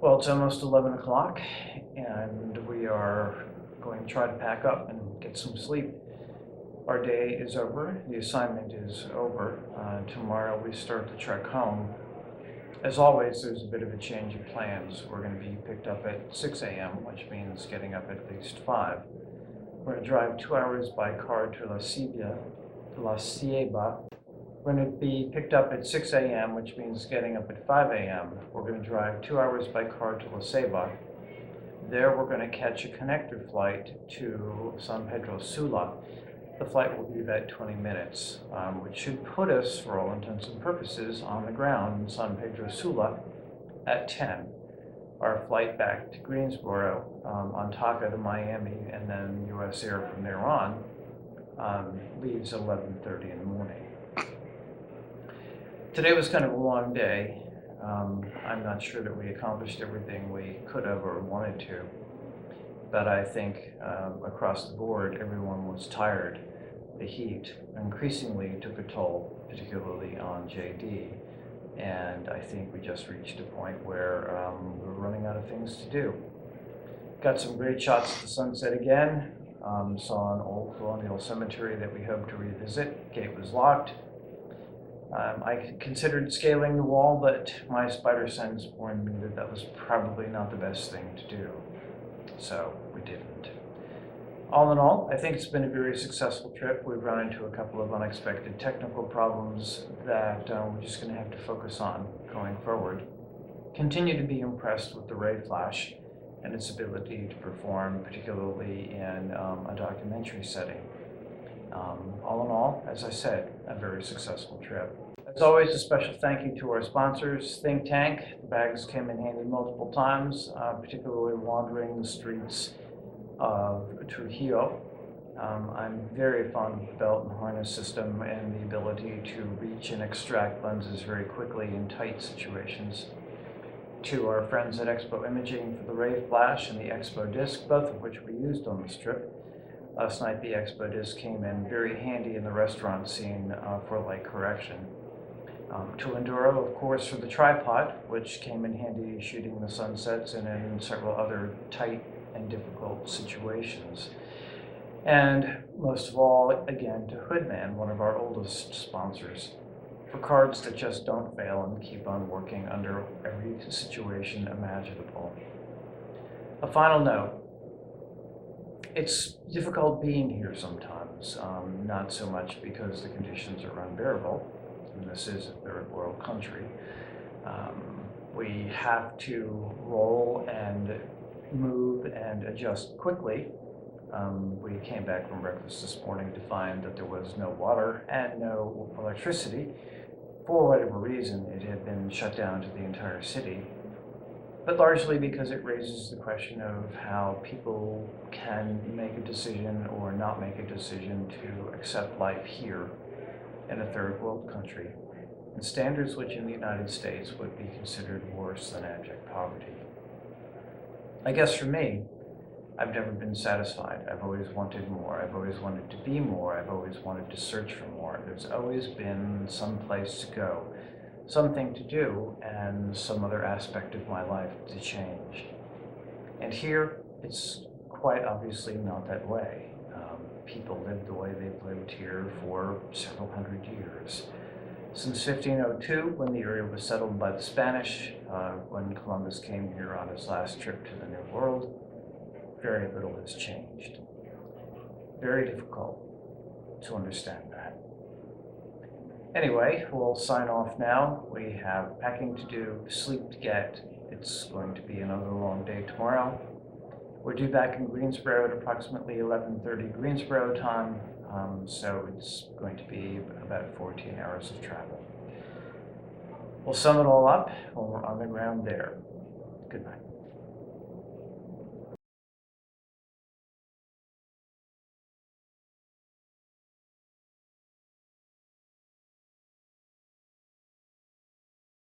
Well, it's almost 11 o'clock, and we are going to try to pack up and get some sleep. Our day is over. The assignment is over. Tomorrow we start the trek home. As always, there's a bit of a change of plans. We're going to be picked up at 6 a.m., which means getting up at least 5. We're going to drive 2 hours by car to La Ceiba. We're going to be picked up at 6 a.m., which means getting up at 5 a.m. We're going to drive 2 hours by car to La Ceiba. There we're going to catch a connector flight to San Pedro Sula. The flight will be about 20 minutes, which should put us, for all intents and purposes, on the ground in San Pedro Sula at 10. Our flight back to Greensboro, Ontaca to Miami, and then U.S. Air from there on, leaves at 11:30 in the morning. Today was kind of a long day. I'm not sure that we accomplished everything we could have or wanted to, but I think across the board everyone was tired. The heat increasingly took a toll, particularly on JD, and I think we just reached a point where we're running out of things to do. Got some great shots of the sunset again. Saw an old colonial cemetery that we hope to revisit. Gate was locked. I considered scaling the wall, but my spider sense warned me that that was probably not the best thing to do, so we didn't. All in all, I think it's been a very successful trip. We've run into a couple of unexpected technical problems that we're just going to have to focus on going forward. Continue to be impressed with the Ray Flash and its ability to perform, particularly in a documentary setting. All in all, as I said, a very successful trip. As always, a special thank you to our sponsors, Think Tank. The bags came in handy multiple times, particularly wandering the streets of Trujillo. I'm very fond of the belt and harness system and the ability to reach and extract lenses very quickly in tight situations. To our friends at Expo Imaging for the Ray Flash and the Expo Disc, both of which we used on this trip. Last night the Expo Disc came in very handy in the restaurant scene for light correction. To Enduro, of course, for the tripod, which came in handy shooting the sunsets and in several other tight and difficult situations. And most of all, again, to Hoodman, one of our oldest sponsors, for cards that just don't fail and keep on working under every situation imaginable. A final note. It's difficult being here sometimes, not so much because the conditions are unbearable, and this is a third world country. We have to roll and move and adjust quickly. We came back from breakfast this morning to find that there was no water and no electricity. For whatever reason, it had been shut down to the entire city, but largely because it raises the question of how people can make a decision or not make a decision to accept life here in a third world country, and standards which in the United States would be considered worse than abject poverty. I guess for me, I've never been satisfied. I've always wanted more. I've always wanted to be more. I've always wanted to search for more. There's always been some place to go, something to do, and some other aspect of my life to change. And here, it's quite obviously not that way. People live the way they've lived here for several hundred years. Since 1502, when the area was settled by the Spanish, when Columbus came here on his last trip to the New World, very little has changed. Very difficult to understand that. Anyway, we'll sign off now. We have packing to do, sleep to get. It's going to be another long day tomorrow. We're due back in Greensboro at approximately 11:30 Greensboro time, so it's going to be about 14 hours of travel. We'll sum it all up when we're on the ground there. Good night.